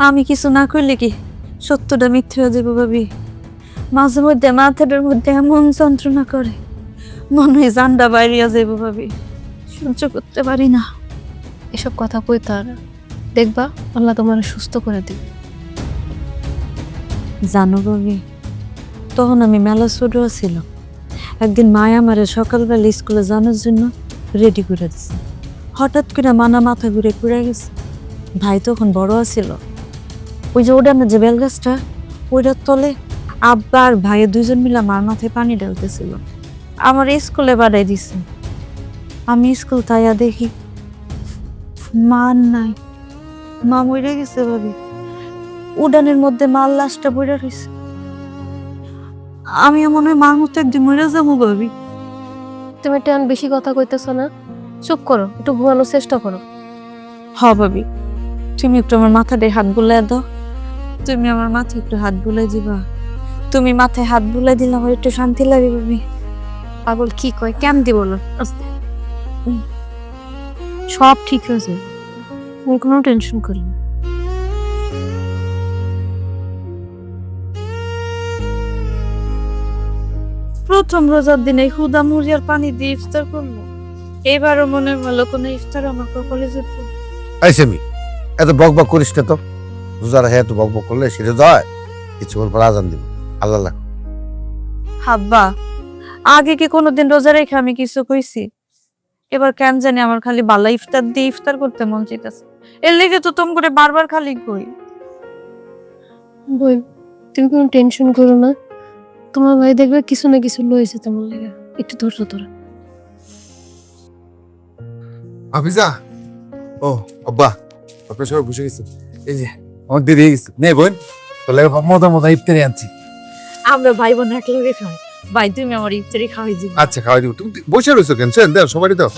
আমি কিছু না করলে কি সত্যটা মিথ্যে হয়ে যাবো ভাবি? মাঝে মধ্যে মাথাটার মধ্যে এমন যন্ত্রণা করে, মনে হয় জানটা বাইরিয়া যাবো ভাবি, সহ্য করতে পারি না। এসব কথা কইতে আর দেখবা আল্লাহ তোমার সুস্থ করে দিবে। জানো ভাবি, তখন আমি মেলা ছোট ছিল। একদিন মায়া আমারে সকালবেলা স্কুলে যাওয়ার জন্য রেডি করে দিছে। হঠাৎ করে মানা মাথা ঘুরে ঘুরে গেছে। ভাই তখন বড় আছিল। ওই যে ওটা না যে বেলগাছটা, ওইটার তলে আব্বা আর ভাইয়ের দুইজন মিলে মার মাথায় পানি ঢালতেছিল। আমার স্কুলে বাড়াই দিছে। আমি স্কুল তাইয়া দেখি মা নাই, মা মরে গেছে ভাবি। উডানের মধ্যে মার লাশটা পড়ে রয়েছে। আমি মনে হয় মার মতো একদিন মরে যাবো ভাবি। তুমি একটু এখন বেশি কথা কইতেছ না, চুপ করো, একটু ঘুমানোর চেষ্টা করো। হ ভাবি, তুমি একটু আমার মাথাতে হাত বুলাই দাও। তুমি আমার মাথায় একটু হাত বুলাই দিবা। তুমি মাথায় হাত বুলাই দিলে আমার একটু শান্তি লাগে ভাবি। পাগল কি কয়, কেন দিব না? আস্তে, সব ঠিক আছে, তুমি কোনো টেনশন করি না। প্রথম রোজার দিনে হুদা মুড়িয়ার পানি দিয়ে ইফতার করবো, এবারও মনে হলো কোনো ইফতার আমার কপালে যেত। এই সেমি এত বক বক করিস না তো, রোজার হ্যাঁ তো বক বক করলে সেটা যায় কিছুক্ষণ পর আজান দিব। আল্লাহ আল্লাহ। হাব্বা, আগে কি কোনোদিন রোজা রেখে আমি কিছু কইছি? এবার কেন জানি আমার খালি বালা ইফতার দিয়ে ইফতার করতে মন চাইতেছে। এর লেগে তো তোম করে বারবার খালি কই। বোন, তুমি কোনো টেনশন করো না, তোমার ভাই দেখবে কিছু না কিছু লয়েছে তেমন লাগে, একটু ধৈর্য ধরো। আফিজা, ও আব্বা, আপনার সবাই বসে গেছে। এই যে আমার দেরি হয়ে গেছে, নে বোন তাহলে মজা মজা ইফতারি আনছি। আমরা ভাই বোন এক লগে খাই। ভাই তুমি আমার ইফতারি খাওয়াই দিবে। আচ্ছা খাওয়াই দিব। তুমি বসে রয়েছো কেন? দেন সবাই দাও।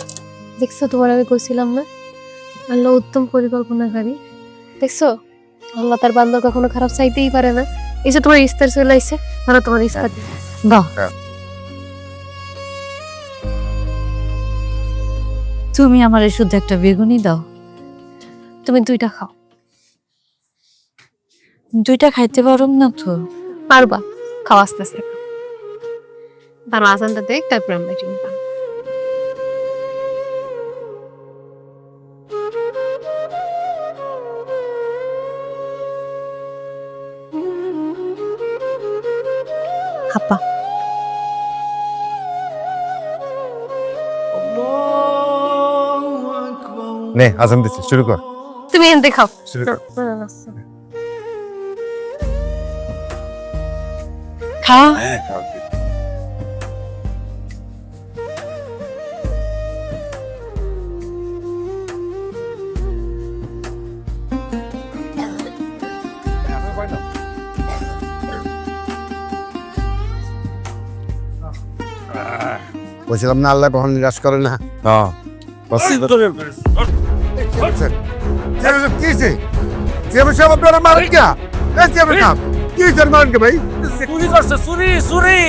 দেখছো, তোমার আমি কইছিলাম না, আল্লাহ উত্তম পরিকল্পনাকারী। দেখছো, আল্লাহ তার বান্দা কখনো খারাপ চাইতেই পারে না। এই যে তোমার ইফতার চলে আইছে, ধরো তোমার ইফতার। দাও। হ্যাঁ। তুমি আমার শুধু একটা বেগুনি দাও। তুমি দুইটা খাও। দুইটা খাইতে পারুম না তো। পারবা, খাও আস্তে আস্তে খাও। তার আজানটা দেখ, তারপর আমরা চিনি পাবো। হাপ্পা, নে আজান দিচ্ছি, শুরু কর। তুমি এনতে খাও। শুরু কর। না, না, না। খা। হ্যাঁ খাও। বলছিলাম না আল্লাহ কখন নিরাশ করে না। হ্যাঁ বাস কি হয়েছে? চেয়ারম্যান সাহেব আপনারা মারেন কে? এই চেয়ারম্যান সাহেব কি হয়েছে মারেন কে ভাই? চুরি করছে, চুরি চুরি।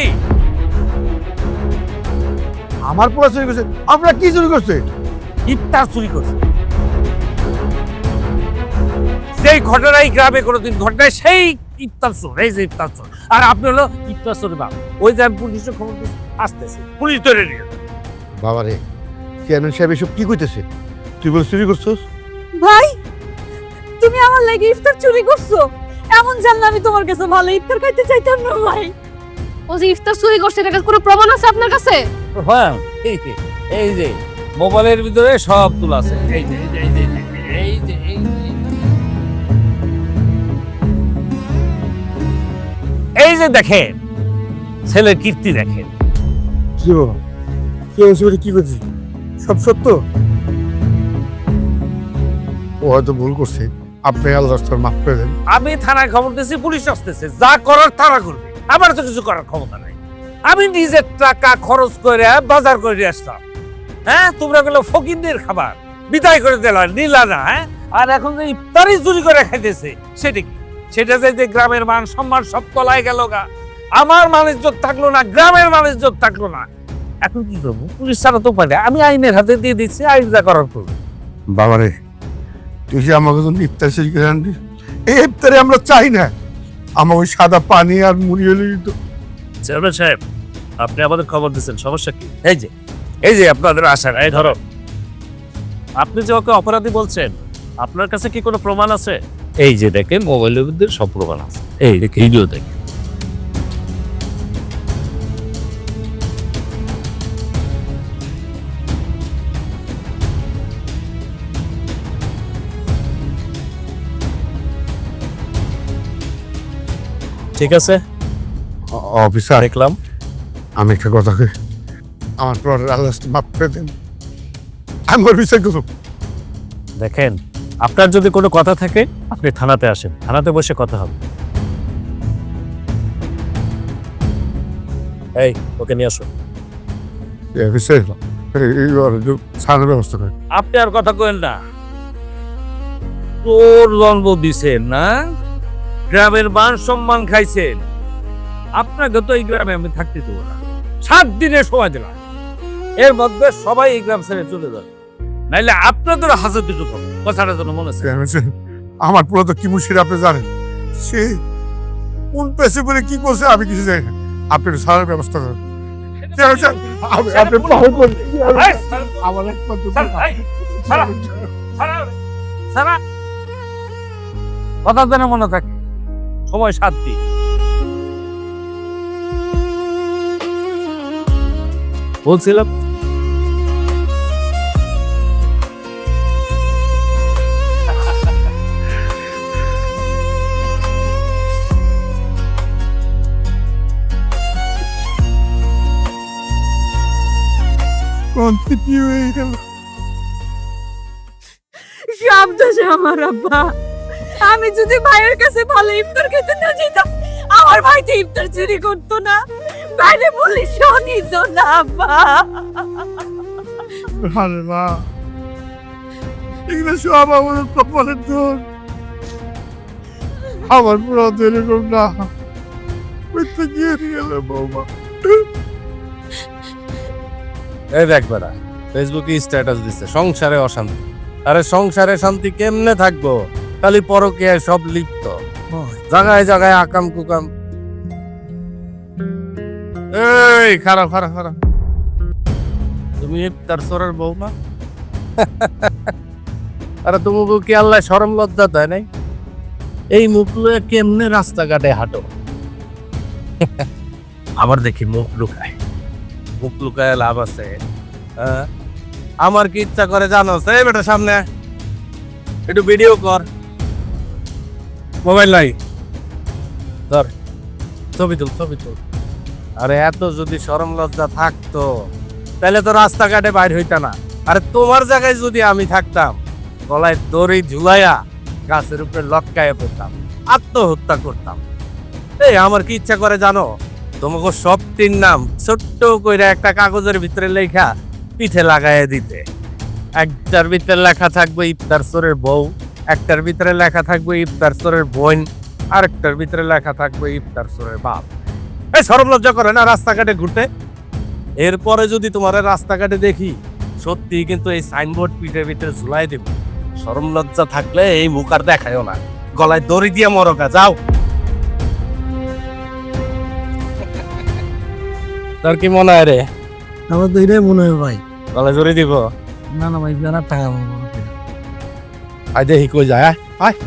আমার পোলা চুরি করছে। আপনারা কি চুরি করছে? ইফতার চুরি করছে। সেই ঘটনাই গ্রামে কোনোদিন ঘটনায় সেই ইফতার চোর, এই যে ইফতার চোর। আর আপনি হলো ইফতার চোর বাপ। ওই যে আমি পুলিশের খবর দিচ্ছি, আসতেছে পুলিশ ধরে নিয়ে। বাবা রে, চেয়ারম্যান সাহেব এসব কি কইতেছে? তুই বলে চুরি করছস? ভাই, তুমি আমার লাগি ইফতার চুরি করছো? এমন জানলে আমি তোমার কাছে ভালো ইফতার খাইতে চাইতাম না ভাই। ও যে ইফতার চুরি করছে, এটার কোনো প্রমাণ আছে আপনার কাছে? হ্যাঁ, এই যে মোবাইলের ভিতরে সব তোলা আছে। এই যে এই যে এই যে এই যে এই যে এই যে দেখেন, ছেলের কীর্তি দেখেন। কি বাবা, কি হয়েছে? কি করছিস? সব সত্য? ও হয়তো ভুল করছে, আপনি আল্লাহ রাস্তায় মাফ করে দেন। আমি থানায় খবর দিয়েছি, পুলিশ আসতেছে, যা করার তারা করবে। আমার তো কিছু করার ক্ষমতা নাই। আমি নিজের টাকা খরচ করে বাজার করে আসতাম। হ্যাঁ, তোমরা গুলো ফকিরদের খাবার বিদায় করে দিলাম, নিলা না। হ্যাঁ, আর এখন যে ইফতারি চুরি করে খাইতেছে, সেটা কি? সেটা যে গ্রামের মান সম্মান সব তলায় গেল গা। আমার মান ইজ্জত থাকলো না, গ্রামের মান ইজ্জত থাকলো না। এখন কি করবো? পুলিশ ছাড়া তো পারে, আমি আইনের হাতে দিয়ে দিচ্ছি, আইন যা করার করবো। বাবা রে, তুই যে আমাকে জন্য ইফতার শেষ করে আনবি, এই ইফতারে আমরা চাই না। আমার ওই সাদা পানি আর মুড়ি হলে তো। চেয়ারম্যান সাহেব, আপনি আমাদের খবর দিচ্ছেন, সমস্যা কি? এই যে আপনাদের আশা, এই ধরো। আপনি যে ওকে অপরাধী বলছেন, আপনার কাছে কি কোনো প্রমাণ আছে? এই যে দেখেন, মোবাইলের মধ্যে সব প্রমাণ আছে। এই দেখে ভিডিও দেখেন। ঠিক আছে, অফিসার, দেখলাম। আমি একটা কথা কই, আমার পর আল্লাহ মাফ করে দেন, আমি ওর বিচার করব। দেখেন, আপনার যদি কোনো কথা থাকে আপনি থানাতে আসেন, থানাতে বসে কথা হবে। এই, ওকে নিয়ে আসুন। অফিসার ছাড়ানোর ব্যবস্থা করে। আপনি আর কথা কইেন না। তোর জন্ম দিছেন না, গ্রামের মান সম্মান খাইছেন। আপনাকে তো এই গ্রামে আমি থাকতে দেবো না। 7 দিনের সময় দিলাম, এর মধ্যে সবাই এই গ্রাম ছেড়ে চলে যাবে, নাইলে আপনাদের হাজার দুটো পাবো। কথাটা যেন মনে আছে। আমার পুরো তো কি মুশকিল আপনি জানেন। সে কোন পেশে বলে কি করছে আমি কিছু জানি না। আপনি একটু ছাড়ানোর ব্যবস্থা করেন। আপনি পাগল করলেন। আমার একমাত্র সারা কথা যেন মনে থাকে, সময় 7 দিন। বলছিলাম কন্টিনিউ হয়ে গেল। সব দোষে আমার আব্বা। আমি যদি ভাইয়ের কাছে ভালো ইফতার খেতে না যেতাম, আমার ভাই তো ইফতার চুরি করতো না, বাইরে পুলিশও নিত না আব্বা। আরে মা, এগুলো সব আমার কপালের দোষ। আমার পুরো তো এরকম না, বুঝতে গিয়ে গেল বৌমা। এই দেখ বেড়া, ফেসবুকে স্ট্যাটাস দিচ্ছে সংসারে অশান্তি। আরে সংসারে শান্তি কেমনে থাকবো? খালি পরকীয়ায় সব লিপ্ত, জায়গায় জায়গায় আকাম কুকাম। এই খারাপ খারাপ খারাপ, তুমি তার সরের বউ না? আরে তোমাকে কি আল্লাহ শরম লজ্জা দেয় নাই? এই মুখ লয়ে কেমনে রাস্তাঘাটে হাঁটো? আবার দেখি মুখ লুকায়, মুখ লুকায় লাভ আছে? আমার কি ইচ্ছা করে জানো? এই বেটা সামনে একটু ভিডিও কর, মোবাইল নাই, ধর ছবি তুল ছবি তুল। আরে এত যদি শরম লজ্জা থাকতো তাহলে তো রাস্তাঘাটে বাইর হইতা না। আরে তোমার জায়গায় যদি আমি থাকতাম, গলায় দড়ি ঝুলাইয়া গাছের উপরে লটকাইয়া পড়তাম, আত্মহত্যা করতাম। এই আমার কি ইচ্ছা করে জানো? তোমাকে সব 3 নাম ছোট্ট কইরা একটা কাগজের ভিতরে লেখা পিঠে লাগাইয়া দিতে। একটার ভিতরে লেখা থাকবে ইফতার চোরের বউ, একটার ভিতরে লেখা থাকবে ইফতার চোরের বোন, আরেকটার ভিতরে লেখা থাকবে ইফতার চোরের বাপ। এই শরম লজ্জা করে না রাস্তাঘাটে ঘুরতে? এরপরে যদি তোমার রাস্তাঘাটে দেখি, সত্যি কিন্তু এই সাইনবোর্ড পিঠের ভিতরে ঝুলাই দেব। শরম লজ্জা থাকলে এই মুখ আর দেখায়ও না, গলায় দড়ি দিয়ে মরকা যাও। তোর কি মনে হয় রে? আমার তো এটাই মনে হয় ভাই। গলায় দড়ি দিব? না না ভাই, জানার টাকা আয় দেখি কই যায়, আয় আয়।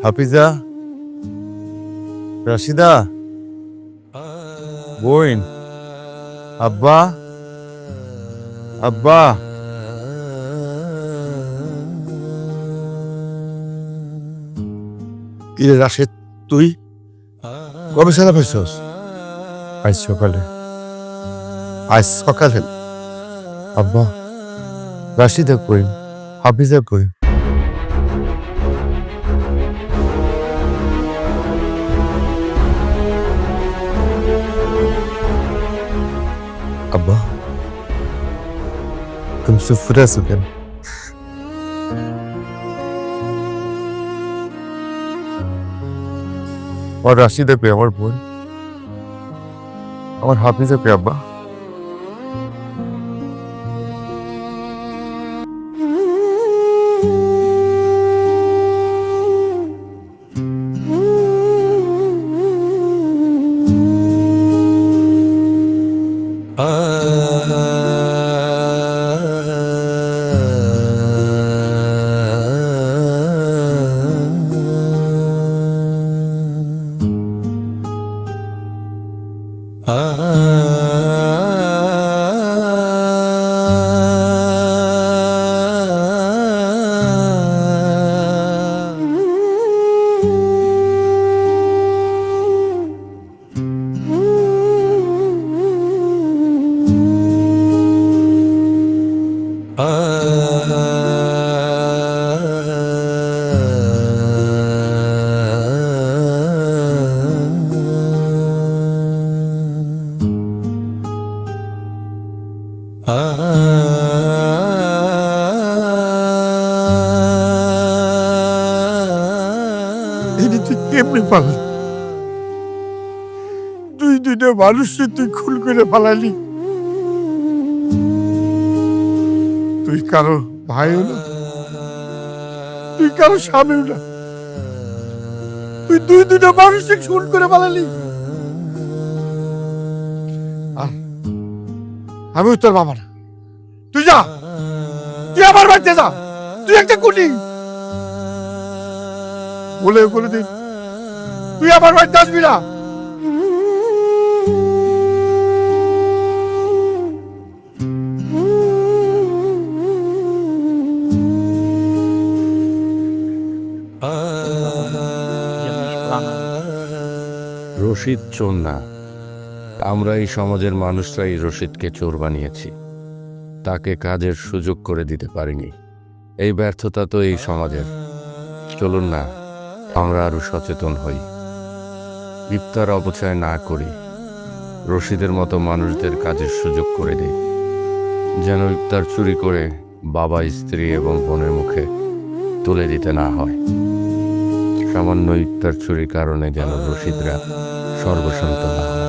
হাফিজা, রাশিদা, বোন, আব্বা, আব্বা। কিরে রাশেদ, তুই কবে সারা পাইছস? আজ সকালে। আজ সকালে? আব্বা, রাশিদা কই? হাফিজা কই? আব্বা, তুমি চুপ করে আছো কেন? আমার রাশিদা কই? আমার বোন, আমার হাফিজা কই? আব্বা, এটা তুই কেমনে পারলি? দুইটা মানুষকে তুই খুন করে পালালি। কারো ভাইও না, তুই কারো স্বামীও না, তুই দুইটা মানুষকে খুন করে পালালি। আমি তোর বাবা না, তুই যা, তুই আমার বাড়িতে যা, তুই একটা কুটি বলে দিন তুই আমার বাড়িতে আসবি না। রশিদ চোর না, আমরা এই সমাজের মানুষরাই রশিদকে চোর বানিয়েছি, তাকে কাজের সুযোগ করে দিতে পারিনি। এই ব্যর্থতা তো এই সমাজের। চলুন না, আমরা আরো সচেতন হই, ইফতার অপচয় না করি, রশিদের মতো মানুষদের কাজের সুযোগ করে দিই, যেন ইফতার চুরি করে বাবা, স্ত্রী এবং বোনের মুখে তুলে দিতে না হয়। সামান্য ইফতার চুরির কারণে যেন রশিদরা সর্বসন্ত না হয়।